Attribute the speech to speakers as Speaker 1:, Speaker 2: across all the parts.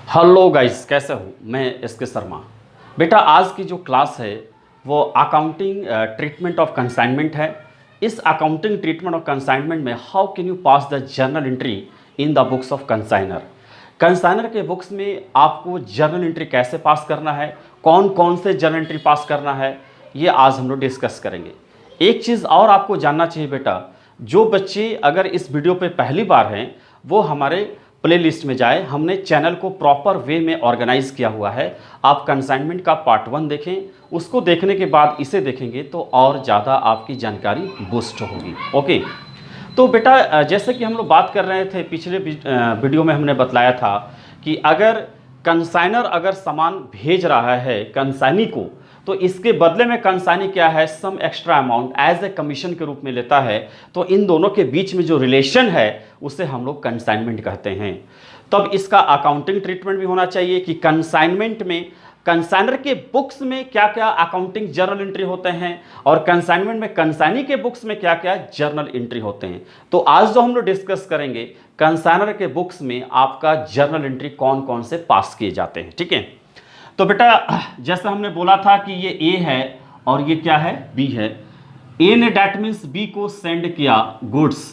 Speaker 1: Hello guys, कैसे हो? मैं एस के शर्मा। बेटा, आज की जो क्लास है वो अकाउंटिंग ट्रीटमेंट ऑफ कंसाइनमेंट है। इस अकाउंटिंग ट्रीटमेंट ऑफ कंसाइनमेंट में how can you pass the journal entry in the books of consignor. Consignor के बुक्स में आपको जर्नल एंट्री कैसे पास करना है, कौन कौन से जर्नल एंट्री पास करना है, ये आज हम लोग डिस्कस करेंगे। एक चीज़ और आपको जानना चाहिए बेटा, जो बच्चे अगर इस वीडियो पे पहली बार हैं वो हमारे प्लेलिस्ट में जाए। हमने चैनल को प्रॉपर वे में ऑर्गेनाइज किया हुआ है। आप कंसाइनमेंट का पार्ट 1 देखें, उसको देखने के बाद इसे देखेंगे तो और ज़्यादा आपकी जानकारी बूस्ट होगी। ओके, तो बेटा जैसे कि हम लोग बात कर रहे थे, पिछले वीडियो में हमने बतलाया था कि अगर कंसाइनर अगर सामान भेज रहा है कंसाइनी को, तो इसके बदले में कंसाइनी क्या है, some extra amount as a commission के रूप में लेता है। तो इन दोनों के बीच में जो रिलेशन है उसे हम लोग कंसाइनमेंट कहते हैं। तब इसका अकाउंटिंग ट्रीटमेंट भी होना चाहिए कि कंसाइनमेंट में कंसाइनर के बुक्स में क्या क्या अकाउंटिंग जर्नल एंट्री होते हैं और कंसाइनमेंट में कंसाइनी के बुक्स में क्या क्या जर्नल एंट्री होते हैं। तो आज जो हम लोग डिस्कस करेंगे, कंसाइनर के बुक्स में आपका जर्नल एंट्री कौन कौन से पास किए जाते हैं। ठीक है, तो बेटा जैसा हमने बोला था कि ये ए है और ये क्या है, बी है। ए ने डैट मीन्स बी को सेंड किया, गुड्स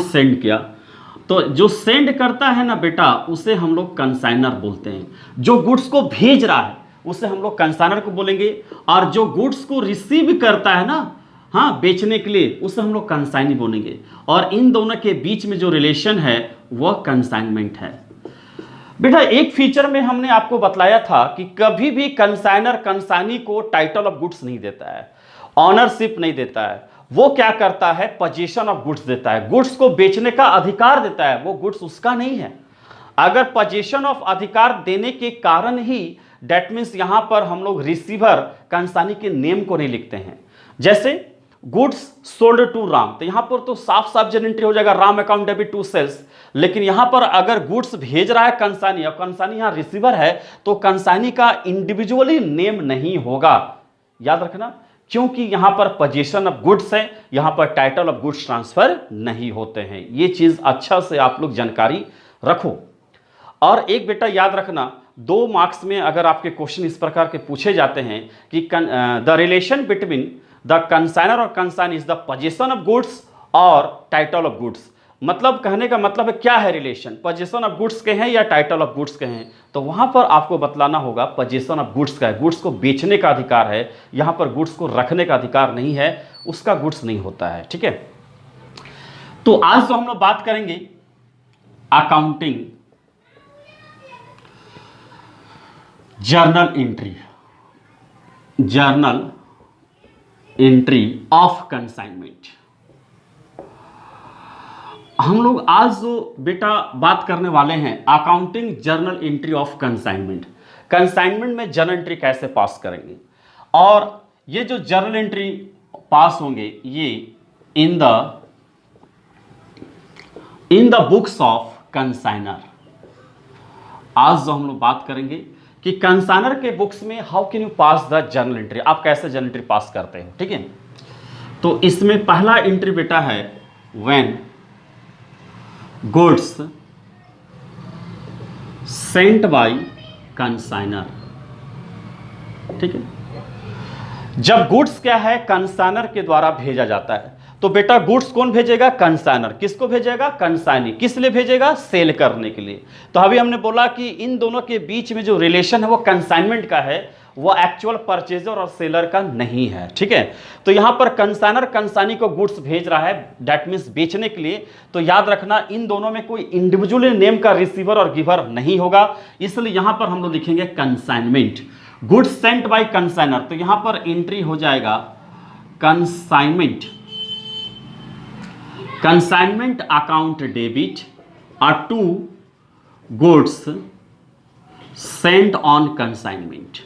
Speaker 1: सेंड किया। तो जो सेंड करता है ना बेटा, उसे हम लोग कंसाइनर बोलते हैं। जो गुड्स को भेज रहा है उसे हम लोग कंसाइनर को बोलेंगे, और जो गुड्स को रिसीव करता है ना, हाँ, बेचने के लिए, उसे हम लोग कंसाइनी बोलेंगे। और इन दोनों के बीच में जो रिलेशन है वह कंसाइनमेंट है। बेटा एक फीचर में हमने आपको बतलाया था कि कभी भी कंसाइनर कंसाइनी को टाइटल ऑफ गुड्स नहीं देता है, ऑनरशिप नहीं देता है। वो क्या करता है, पोजीशन ऑफ गुड्स देता है, गुड्स को बेचने का अधिकार देता है। वो गुड्स उसका नहीं है। अगर पोजीशन ऑफ अधिकार देने के कारण ही, दैट मीन्स यहां पर हम लोग रिसीवर कंसाइनी के नेम को नहीं लिखते हैं। जैसे गुड्स सोल्ड टू राम, तो यहां पर तो साफ साफ जर्नल एंट्री हो जाएगा, Ram account debit to sales. लेकिन यहां पर अगर गुड्स भेज रहा है कंसाइनी और कंसाइनी यहां रिसीवर है, तो कंसाइनी का इंडिविजुअली नेम नहीं होगा। याद रखना, क्योंकि यहां पर पोजीशन ऑफ गुड्स है, यहां पर टाइटल ऑफ गुड्स ट्रांसफर नहीं होते हैं। ये चीज अच्छा से आप लोग जानकारी रखो। और एक बेटा याद रखना, 2 मार्क्स में अगर आपके क्वेश्चन इस प्रकार के पूछे जाते हैं कि the relation between the consignor और consignee is the position of goods और टाइटल ऑफ गुड्स। मतलब कहने का मतलब है क्या है रिलेशन, पोजीशन ऑफ गुड्स के हैं या टाइटल ऑफ गुड्स के हैं। तो वहां पर आपको बतलाना होगा पोजीशन ऑफ गुड्स का है, गुड्स को बेचने का अधिकार है, यहां पर गुड्स को रखने का अधिकार नहीं है, उसका गुड्स नहीं होता है। ठीक है, तो आज जो हम लोग बात करेंगे accounting journal entry of consignment. हम लोग आज जो बेटा बात करने वाले हैं accounting journal entry of consignment. Consignment में जर्नल एंट्री कैसे पास करेंगे, और ये जो जर्नल एंट्री पास होंगे ये in the books of consignor. आज जो हम लोग बात करेंगे कि कंसाइनर के बुक्स में how can you pass the journal entry, आप कैसे जर्नल एंट्री पास करते हैं। ठीक है, तो इसमें पहला एंट्री बेटा है when goods sent by consignor. ठीक है, जब गुड्स क्या है कंसाइनर के द्वारा भेजा जाता है, तो बेटा गुड्स कौन भेजेगा, कंसाइनर। किसको भेजेगा, कंसाइनी। किस लिए भेजेगा, सेल करने के लिए। तो अभी हमने बोला कि इन दोनों के बीच में जो रिलेशन है वो कंसाइनमेंट का है, वो एक्चुअल परचेजर और सेलर का नहीं है। ठीक है, तो यहां पर कंसाइनर कंसाइनी को गुड्स भेज रहा है, दैट मीन्स बेचने के लिए। तो याद रखना, इन दोनों में कोई इंडिविजुअल नेम का रिसीवर और गिवर नहीं होगा, इसलिए यहां पर हम लोग लिखेंगे consignment. Goods sent by consignor, तो यहां पर एंट्री हो जाएगा कंसाइनमेंट, कंसाइनमेंट अकाउंट डेबिट और to goods sent on consignment.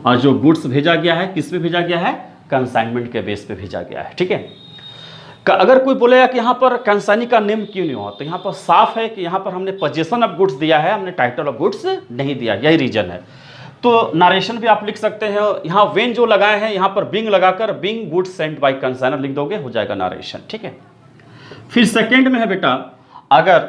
Speaker 1: और जो गुड्स भेजा गया है किस पे भेजा गया है, कंसाइनमेंट के बेस पे भेजा गया है। ठीक है, अगर कोई बोलेगा कि यहां पर कंसाइनी का नेम क्यों नहीं हुआ, तो यहां पर साफ है कि यहां पर हमने पोजीशन ऑफ गुड्स दिया है, हमने टाइटल ऑफ गुड्स नहीं दिया, यही रीजन है। तो नरेशन भी आप लिख सकते हैं, यहाँ वेन जो लगाए हैं यहाँ पर बिंग लगाकर being goods sent by consignor लिख दोगे, हो जाएगा नरेशन। ठीक है, फिर सेकंड में है बेटा, अगर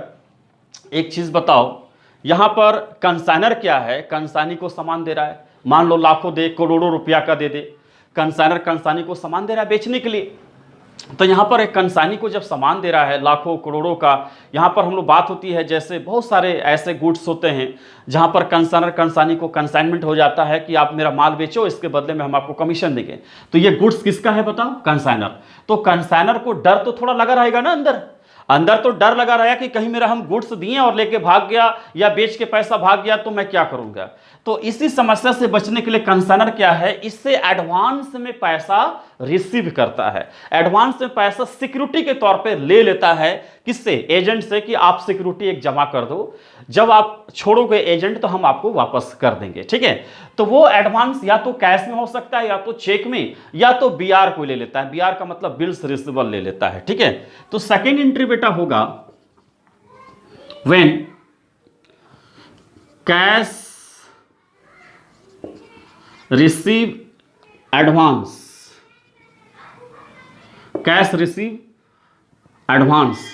Speaker 1: एक चीज बताओ, यहां पर कंसाइनर क्या है, कंसाइनी को सामान दे रहा है, मान लो लाखों दे, करोड़ों रुपया का दे दे, कंसाइनर कंसाइनी को सामान दे रहा है बेचने के लिए। तो यहाँ पर एक कंसाइनी को जब सामान दे रहा है लाखों करोड़ों का, यहाँ पर हम लोग बात होती है, जैसे बहुत सारे ऐसे गुड्स होते हैं जहाँ पर कंसाइनर कंसाइनी को कंसाइनमेंट हो जाता है कि आप मेरा माल बेचो, इसके बदले में हम आपको कमीशन देंगे। तो ये गुड्स किसका है बताओ, कंसाइनर। तो कंसाइनर को डर तो थोड़ा लगा रहेगा ना, अंदर अंदर तो डर लगा रहा कि कहीं मेरा हम गुड्स दिए और लेके भाग गया या बेच के पैसा भाग गया तो मैं क्या करूंगा। तो इसी समस्या से बचने के लिए कंसाइनर क्या है, इससे एडवांस में पैसा रिसीव करता है, एडवांस में पैसा सिक्योरिटी के तौर पे ले लेता है। किससे, एजेंट से, कि आप सिक्योरिटी एक जमा कर दो, जब आप छोड़ोगे एजेंट तो हम आपको वापस कर देंगे, ठीक है। तो वो एडवांस या तो कैश में हो सकता है, या तो चेक में, या तो बीआर को ले लेता है, बीआर का मतलब बिल्स रिसीवेबल ले लेता है, ठीक है। तो सेकेंड एंट्री बेटा होगा when cash receive advance, cash receive advance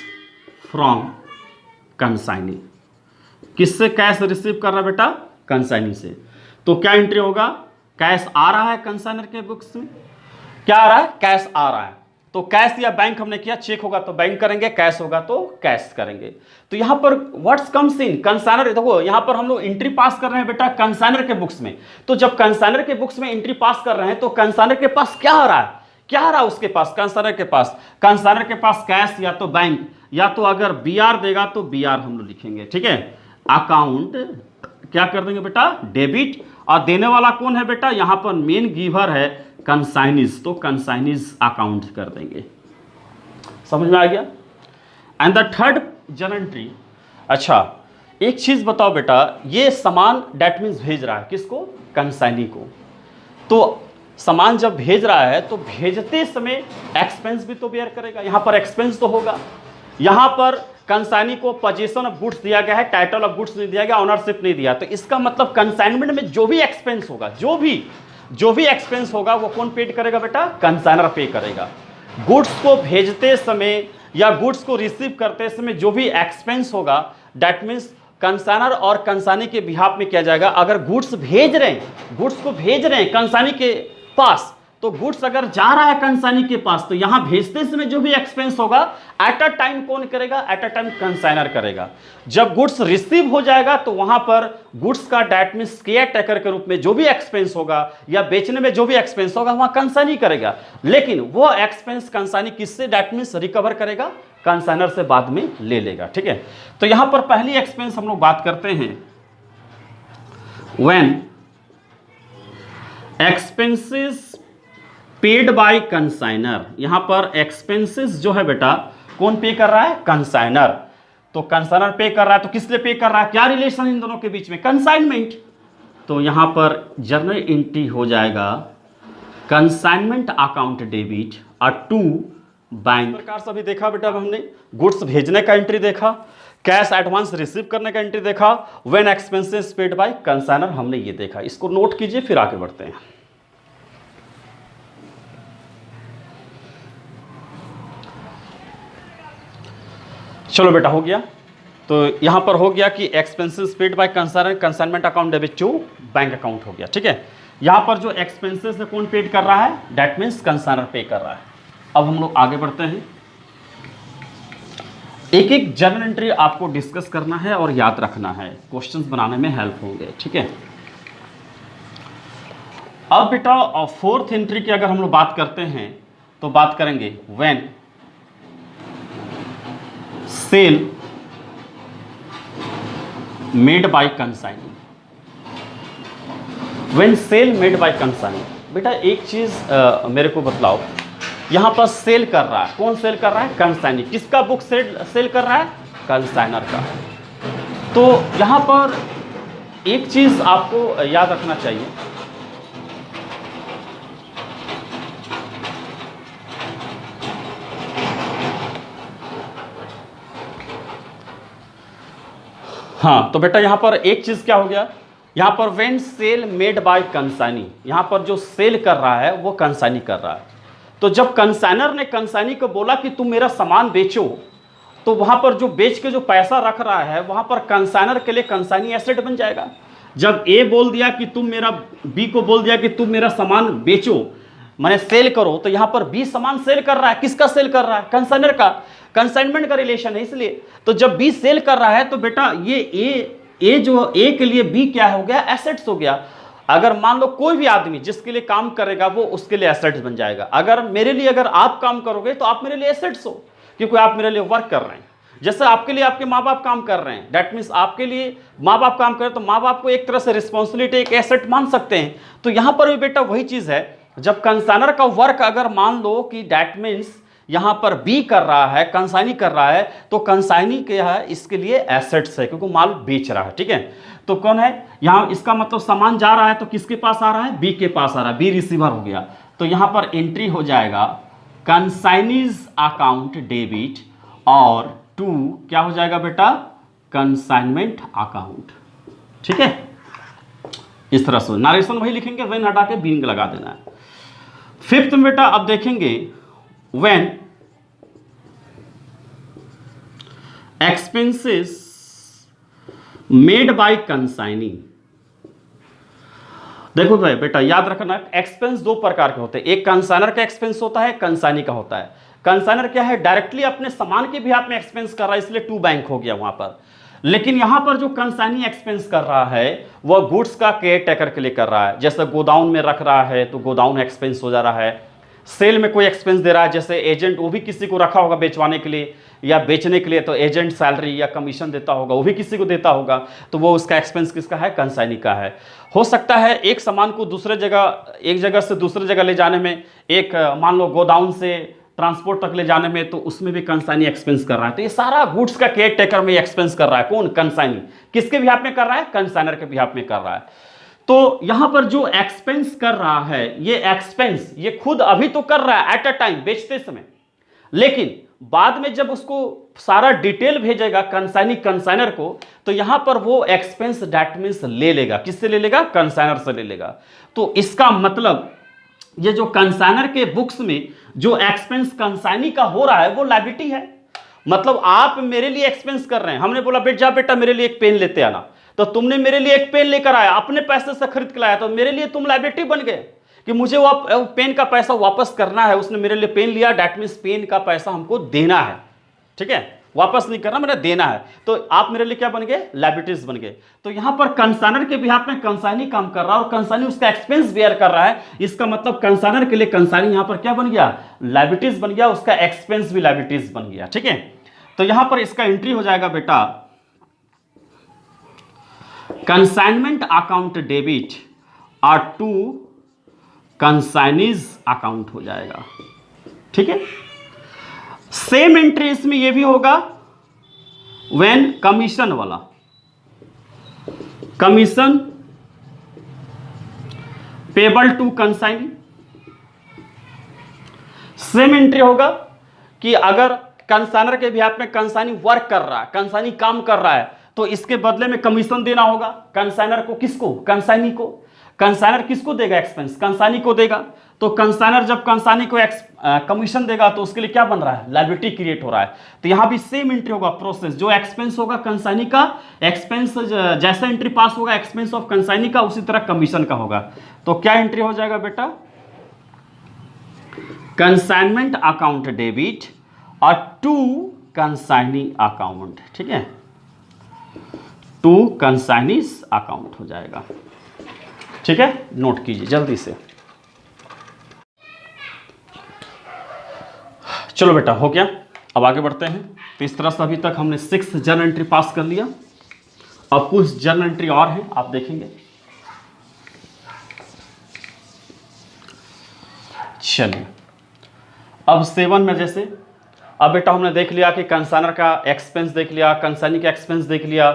Speaker 1: from consignee. किससे कैश रिसीव कर रहा है बेटा, कंसाइनी से। तो क्या एंट्री होगा, कैश आ रहा है कंसाइनर के बुक्स में, क्या आ रहा है, कैश आ रहा है। तो कैश या बैंक हमने किया, चेक होगा तो बैंक करेंगे, कैश होगा तो कैश करेंगे। तो यहां पर व्हाट्स कम्स इन कंसाइनर, देखो यहां पर हम लोग एंट्री पास कर रहे हैं बेटा कंसाइनर के बुक्स में। तो जब कंसाइनर के बुक्स में एंट्री पास कर रहे हैं तो कंसाइनर के पास क्या आ रहा है, क्या आ रहा है उसके पास, कंसाइनर के पास कैश या तो बैंक, या तो अगर बीआर देगा तो बीआर हम लोग लिखेंगे, ठीक है। अकाउंट क्या कर देंगे बेटा, डेबिट, और देने वाला कौन है बेटा, यहां पर मेन गिवर है कंसाइनीज, तो कंसाइनीज अकाउंट कर देंगे। समझ में आ गया। And the third journal entry, अच्छा एक चीज बताओ बेटा, ये सामान डेट मीन्स भेज रहा है किसको, कंसाइनी को। तो सामान जब भेज रहा है तो भेजते समय एक्सपेंस भी तो बेयर करेगा, यहां पर एक्सपेंस तो होगा। यहां पर कंसाइनी को पोजीशन ऑफ गुड्स दिया गया है, टाइटल ऑफ गुड्स नहीं दिया गया, ओनरशिप नहीं दिया। तो इसका मतलब कंसाइनमेंट में जो भी एक्सपेंस होगा, जो भी एक्सपेंस होगा वो कौन पेड करेगा बेटा, कंसाइनर पे करेगा। गुड्स को भेजते समय या गुड्स को रिसीव करते समय जो भी एक्सपेंस होगा, दैट मीन्स कंसाइनर और कंसाइनी के बिहाफ में किया जाएगा। अगर गुड्स भेज रहे हैं, गुड्स को भेज रहे हैं कंसाइनी के पास, तो गुड्स अगर जा रहा है कंसाइनी के पास तो यहां भेजते समय जो भी एक्सपेंस होगा एट अ टाइम कौन करेगा, एट अ टाइम कंसाइनर करेगा। जब गुड्स रिसीव हो जाएगा तो वहां पर गुड्स का डेट मीन्स केयर टेकर के रूप में जो भी एक्सपेंस होगा या बेचने में जो भी एक्सपेंस होगा वहां कंसाइनी करेगा। लेकिन वो एक्सपेंस कंसाइनी किससे डेट मीन्स रिकवर करेगा, कंसाइनर से बाद में ले लेगा, ठीक है। तो यहां पर पहली एक्सपेंस हम लोग बात करते हैं, when expenses paid by consignor. यहां पर एक्सपेंसेस जो है बेटा कौन पे कर रहा है, कंसाइनर। तो कंसाइनर पे कर रहा है तो किस लिए पे कर रहा है, क्या रिलेशन इन दोनों के बीच में, कंसाइनमेंट। तो यहां पर जर्नल एंट्री हो जाएगा कंसाइनमेंट अकाउंट डेबिट और टू बैंक। प्रकार से अभी देखा बेटा हमने, गुड्स भेजने का एंट्री देखा, कैश एडवांस रिसीव करने का एंट्री देखा, when expenses paid by consignor हमने ये देखा। इसको नोट कीजिए फिर आगे बढ़ते हैं। चलो बेटा हो गया। तो यहां पर हो गया कि expenses paid by consignor, consignment account debit to bank account हो गया, ठीक है। यहां पर जो एक्सपेंसेस है कौन पेड कर रहा है, दैट मीन्स कंसाइनर पे कर रहा है। अब हम लोग आगे बढ़ते हैं, एक एक जर्नल एंट्री आपको डिस्कस करना है और याद रखना है, क्वेश्चंस बनाने में हेल्प होंगे, ठीक है। अब बेटा फोर्थ एंट्री की अगर हम लोग बात करते हैं तो बात करेंगे when sale made by consignee. When sale made by consignee, बेटा एक चीज मेरे को बतलाओ, यहां पर सेल कर रहा है, कौन सेल कर रहा है, कंसाइनी। किसका बुक सेल कर रहा है, कंसाइनर का। तो यहां पर एक चीज आपको याद रखना चाहिए, हाँ। तो बेटा यहां पर एक चीज क्या हो गया, यहां पर when sale made by consignee, यहां पर जो सेल कर रहा है वो कंसाइनी कर रहा है। तो जब कंसाइनर ने कंसाइनी को बोला कि तुम मेरा सामान बेचो तो वहां पर जो बेच के जो पैसा रख रहा है वहां पर कंसाइनर के लिए कंसाइनी एसेट बन जाएगा। जब ए बोल दिया कि तुम मेरा, बी को बोल दिया कि तुम मेरा सामान बेचो, माने सेल करो, तो यहां पर बी सामान सेल कर रहा है। किसका सेल कर रहा है? कंसाइनर का। कंसाइनमेंट का रिलेशन है इसलिए। तो जब बी सेल कर रहा है तो बेटा ये ए जो ए के लिए बी क्या हो गया? एसेट्स हो गया। अगर मान लो कोई भी आदमी जिसके लिए काम करेगा वो उसके लिए एसेट्स बन जाएगा। अगर मेरे लिए अगर आप काम करोगे तो आप मेरे लिए एसेट्स हो, क्योंकि आप मेरे लिए वर्क कर रहे हैं। जैसे आपके लिए आपके माँ बाप काम कर रहे हैं, दैट मीन्स आपके लिए माँ बाप काम कर रहे हैं, तो माँ बाप को एक तरह से रिस्पॉन्सिबिलिटी, एक एसेट मान सकते हैं। तो यहां पर भी बेटा वही चीज है, जब कंसाइनर का वर्क अगर मान लो कि दैट मीन्स यहां पर बी कर रहा है, कंसाइनी कर रहा है, तो कंसाइनी क्या है? इसके लिए एसेट्स है, क्योंकि माल बेच रहा है। ठीक है, तो कौन है यहां? इसका मतलब सामान जा रहा है तो किसके पास आ रहा है? बी के पास आ रहा है, बी रिसीवर हो गया। तो यहां पर एंट्री हो जाएगा कंसाइनीज अकाउंट डेबिट और टू क्या हो जाएगा बेटा? Consignment account. ठीक है, इस तरह से नारेशन वही लिखेंगे, वेन हटा के बीइंग लगा देना है। फिफ्थ में बेटा अब देखेंगे when expenses made by consignee. देखो भाई बेटा याद रखना, एक्सपेंस दो प्रकार के होते हैं, एक कंसाइनर का एक्सपेंस होता है, कंसाइनी का होता है। कंसाइनर क्या है? डायरेक्टली अपने सामान के भी में एक्सपेंस कर रहा है, इसलिए टू बैंक हो गया वहां पर। लेकिन यहां पर जो कंसाइनी एक्सपेंस कर रहा है वह गुड्स का केयर टेकर के लिए कर रहा है। जैसे गोदाउन में रख रहा है तो गोदाउन एक्सपेंस हो जा रहा है। सेल में कोई एक्सपेंस दे रहा है, जैसे एजेंट, वो भी किसी को रखा होगा बेचवाने के लिए या बेचने के लिए, तो एजेंट सैलरी या कमीशन देता होगा, वो भी किसी को देता होगा, तो वो उसका एक्सपेंस किसका है? कंसाइनी का है। हो सकता है एक सामान को दूसरे जगह, एक जगह से दूसरे जगह ले जाने में, एक मान लो गोदाउन से ट्रांसपोर्ट तक ले जाने में, तो उसमें भी कंसाइनी एक्सपेंस कर रहा है। तो ये सारा गुड्स का केयर टेकर में एक्सपेंस कर रहा है कौन? कंसाइनी। किसके बिहाफ में कर रहा है? कंसाइनर के बिहाफ में कर रहा है। तो यहां पर जो एक्सपेंस कर रहा है, ये एक्सपेंस ये खुद अभी तो कर रहा है एट अ टाइम बेचते समय, लेकिन बाद में जब उसको सारा डिटेल भेजेगा कंसाइनी कंसाइनर को, तो यहां पर वो एक्सपेंस दैट मींस ले लेगा। किससे ले लेगा? कंसाइनर से ले लेगा। तो इसका मतलब ये जो कंसाइनर के बुक्स में जो एक्सपेंस कंसाइनी का हो रहा है वो लायबिलिटी है। मतलब आप मेरे लिए एक्सपेंस कर रहे हैं, हमने बोला बेटा जा बेटा मेरे लिए एक पेन लेते आना, तो तुमने मेरे लिए एक पेन लेकर आया, अपने पैसे से खरीद के लाया, तो मेरे लिए तुम लायबिलिटी बन गए कि मुझे वो पेन का पैसा वापस करना है। उसने मेरे लिए पेन लिया, दैट मींस पेन का पैसा हमको देना है। ठीक है, वापस नहीं करना, मैंने देना है। तो आप मेरे लिए क्या बन गए? लायबिलिटीज बन गए। तो यहां पर कंसाइनर के बिहाफ में कंसाइनी काम कर रहा है और कंसाइनी उसका एक्सपेंस बेयर कर रहा है। इसका मतलब कंसाइनर के लिए कंसाइनी यहां पर क्या बन गया? लायबिलिटीज बन गया, उसका एक्सपेंस भी लायबिलिटीज बन गया। ठीक है, तो यहां पर इसका एंट्री हो जाएगा बेटा कंसाइनमेंट अकाउंट डेबिट और टू कंसाइनीज अकाउंट हो जाएगा। ठीक है, सेम एंट्री इसमें यह भी होगा व्हेन कमीशन वाला, commission payable to consignee. Same entry होगा कि अगर कंसाइनर के बिहाफ में कंसाइनी वर्क कर रहा है, कंसाइनी काम कर रहा है, तो इसके बदले में कमीशन देना होगा कंसाइनर को। किसको? कंसाइनी को। कंसाइनर किसको देगा? एक्सपेंस कंसाइनी को देगा। तो कंसाइनर जब कंसाइनी को कमीशन देगा तो उसके लिए क्या बन रहा है? लायबिलिटी क्रिएट हो रहा है। तो यहां भी सेम एंट्री होगा, प्रोसेस। जो एक्सपेंस होगा कंसाइनी का, एक्सपेंस जैसा एंट्री पास होगा एक्सपेंस ऑफ कंसाइनी का, उसी तरह कमीशन का होगा। तो क्या एंट्री हो जाएगा बेटा? कंसाइनमेंट अकाउंट डेबिट और टू कंसाइनी अकाउंट। ठीक है, टू कंसाइनीज अकाउंट हो जाएगा। ठीक है, नोट कीजिए जल्दी से। चलो बेटा हो गया, अब आगे बढ़ते हैं। तो इस तरह से अभी तक हमने 6 जर्नल एंट्री पास कर लिया। अब कुछ जर्नल एंट्री और हैं, आप देखेंगे। चलिए अब 7 में जैसे, अब बेटा हमने देख लिया कि कंसाइनर का एक्सपेंस देख लिया, कंसाइनी का एक्सपेंस देख लिया।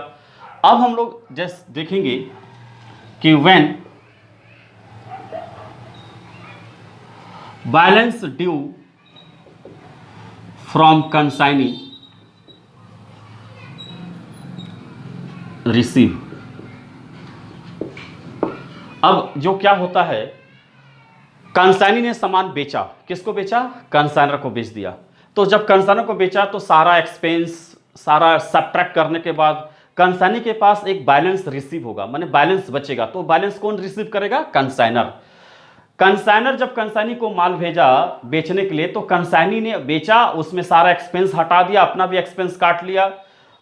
Speaker 1: अब हम लोग जैसे देखेंगे कि when balance due from consignee receive. अब जो क्या होता है, कंसाइनी ने सामान बेचा, किसको बेचा? कंसाइनर को बेच दिया। तो जब कंसाइनर को बेचा तो सारा एक्सपेंस, सारा सब्ट्रैक्ट करने के बाद कंसाइनी के पास एक बैलेंस रिसीव होगा, माने बैलेंस बचेगा। तो बैलेंस कौन रिसीव करेगा? कंसाइनर। कंसाइनर जब कंसाइनी को माल भेजा बेचने के लिए, तो कंसाइनी ने बेचा, उसमें सारा एक्सपेंस हटा दिया, अपना भी एक्सपेंस काट लिया,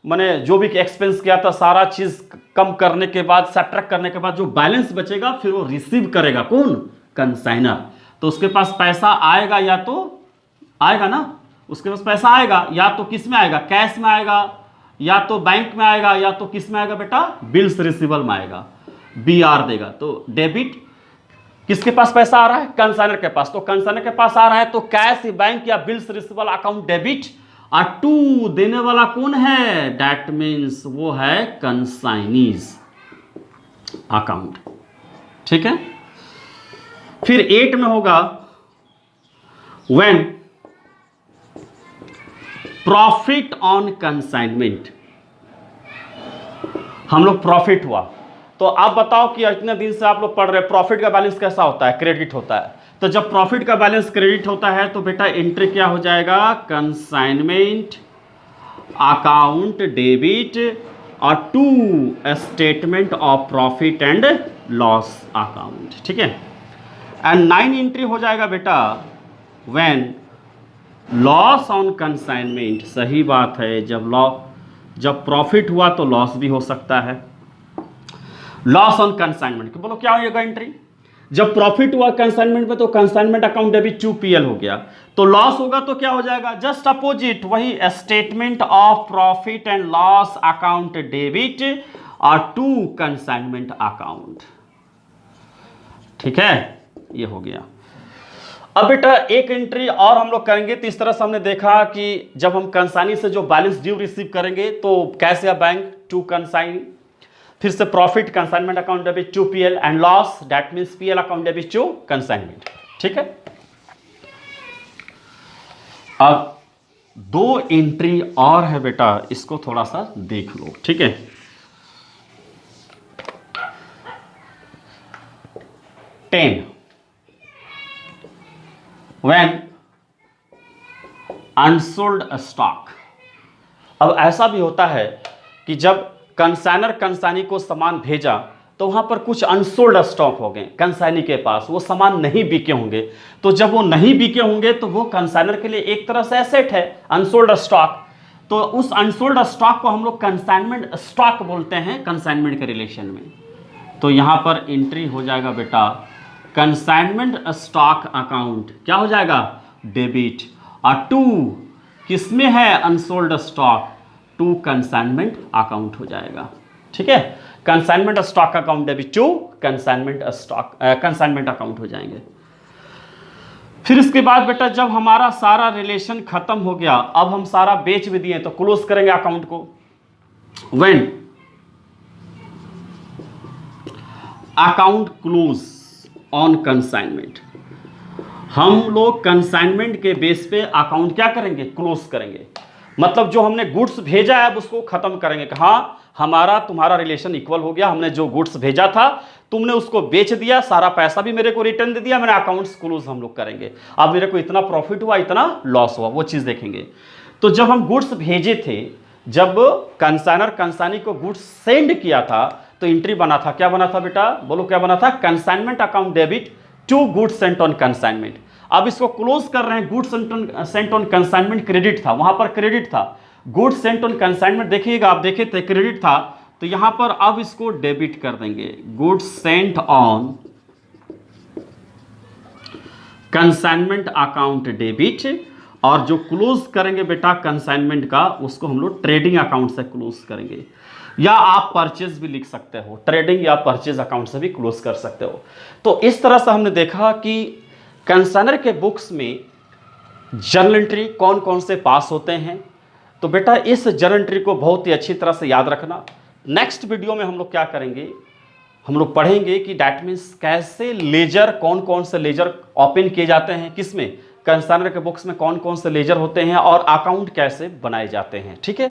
Speaker 1: माने जो भी एक्सपेंस किया था सारा चीज कम करने के बाद, सब्ट्रैक्ट करने के बाद जो बैलेंस बचेगा फिर वो रिसीव करेगा कौन? कंसाइनर। तो उसके पास पैसा आएगा, या तो आएगा ना, उसके पास पैसा आएगा, या तो किस में आएगा? कैश में आएगा, या तो बैंक में आएगा, या तो किस में आएगा बेटा? बिल्स रिसीवेबल में आएगा, BR देगा। तो डेबिट किसके पास पैसा आ रहा है? कंसाइनर के पास। तो कंसाइनर के पास आ रहा है तो कैश, बैंक या बिल्स रिसीवेबल अकाउंट डेबिट, और टू देने वाला कौन है? दैट मीन्स वो है कंसाइनीज अकाउंट। ठीक है। फिर 8 में होगा व्हेन प्रॉफिट ऑन कंसाइनमेंट। हम लोग प्रॉफिट हुआ, तो आप बताओ कि इतने दिन से आप लोग पढ़ रहे हैं प्रॉफिट का बैलेंस कैसा होता है? क्रेडिट होता है। तो जब प्रॉफिट का बैलेंस क्रेडिट होता है तो बेटा एंट्री क्या हो जाएगा? कंसाइनमेंट अकाउंट डेबिट, और to statement of profit and loss account. ठीक है। एंड 9 एंट्री हो जाएगा बेटा व्हेन लॉस ऑन कंसाइनमेंट। सही बात है, जब प्रॉफिट हुआ तो लॉस भी हो सकता है। लॉस ऑन कंसाइनमेंट, बोलो क्या होगा एंट्री? जब प्रॉफिट हुआ कंसाइनमेंट में तो कंसाइनमेंट अकाउंट डेबिट 2PL हो गया। तो लॉस होगा तो क्या हो जाएगा? जस्ट अपोजिट, वही statement of profit and loss account debit और टू कंसाइनमेंट अकाउंट। ठीक है, ये हो गया। अब बेटा एक एंट्री और हम लोग करेंगे। तो इस तरह से हमने देखा कि जब हम कंसाइनी से जो बैलेंस ड्यू रिसीव करेंगे तो कैश या बैंक टू कंसाइनी, फिर से profit consignment account debit 2PL, and loss that means PL account debit to consignment. ठीक है। अब 2 एंट्री और है बेटा, इसको थोड़ा सा देख लो। ठीक है। When unsold stock. अब ऐसा भी होता है कि जब कंसाइनर कंसाइनी को सामान भेजा तो वहां पर कुछ अनसोल्ड स्टॉक हो गए कंसाइनी के पास, वो सामान नहीं बिके होंगे। तो जब वो नहीं बिके होंगे तो वो कंसाइनर के लिए एक तरह से एसेट है, अनसोल्ड स्टॉक। तो उस अनसोल्ड स्टॉक को हम लोग कंसाइनमेंट स्टॉक बोलते हैं कंसाइनमेंट के रिलेशन में। तो यहां पर एंट्री हो जाएगा बेटा कंसाइनमेंट स्टॉक अकाउंट, क्या हो जाएगा? डेबिट, और टू किसमें है? Unsold stock, to consignment account हो जाएगा। ठीक है। Consignment stock account debit to consignment stock consignment account हो जाएंगे। फिर इसके बाद बेटा जब हमारा सारा रिलेशन खत्म हो गया, अब हम सारा बेच भी दिए तो क्लोज करेंगे अकाउंट को। When account close on consignment, हम लोग कंसाइनमेंट के बेस पे अकाउंट क्या करेंगे? क्लोज करेंगे। मतलब जो हमने गुड्स भेजा है अब उसको खत्म करेंगे कि हाँ हमारा तुम्हारा रिलेशन इक्वल हो गया, हमने जो गुड्स भेजा था तुमने उसको बेच दिया, सारा पैसा भी मेरे को रिटर्न दे दिया, मेरे अकाउंट्स क्लोज हम लोग करेंगे। अब मेरे को इतना प्रॉफिट हुआ, इतना लॉस हुआ, वो चीज़ देखेंगे। तो जब हम गुड्स भेजे थे, जब कंसाइनर कंसाइनी को गुड्स सेंड किया था तो एंट्री बना था, क्या बना था बेटा? बोलो क्या बना था? Consignment account debit to goods sent on consignment. अब इसको क्लोज कर रहे हैं, goods sent on consignment credit था, वहां पर क्रेडिट था। गुड्स सेंट ऑन कंसाइनमेंट देखिएगा, आप देखे थे क्रेडिट था, तो यहां पर अब इसको डेबिट कर देंगे। Goods sent on consignment account debit, और जो क्लोज करेंगे बेटा कंसाइनमेंट का, उसको हम लोग ट्रेडिंग अकाउंट से क्लोज करेंगे, या आप परचेज भी लिख सकते हो, ट्रेडिंग या परचेज अकाउंट से भी क्लोज कर सकते हो। तो इस तरह से हमने देखा कि कंसाइनर के बुक्स में जर्नल एंट्री कौन कौन से पास होते हैं। तो बेटा इस जर्नल एंट्री को बहुत ही अच्छी तरह से याद रखना। नेक्स्ट वीडियो में हम लोग क्या करेंगे, हम लोग पढ़ेंगे कि दैट मीन्स कैसे लेजर, कौन कौन से लेजर ओपन किए जाते हैं, किसमें? कंसाइनर के बुक्स में कौन कौन से लेजर होते हैं, और अकाउंट कैसे बनाए जाते हैं। ठीक है।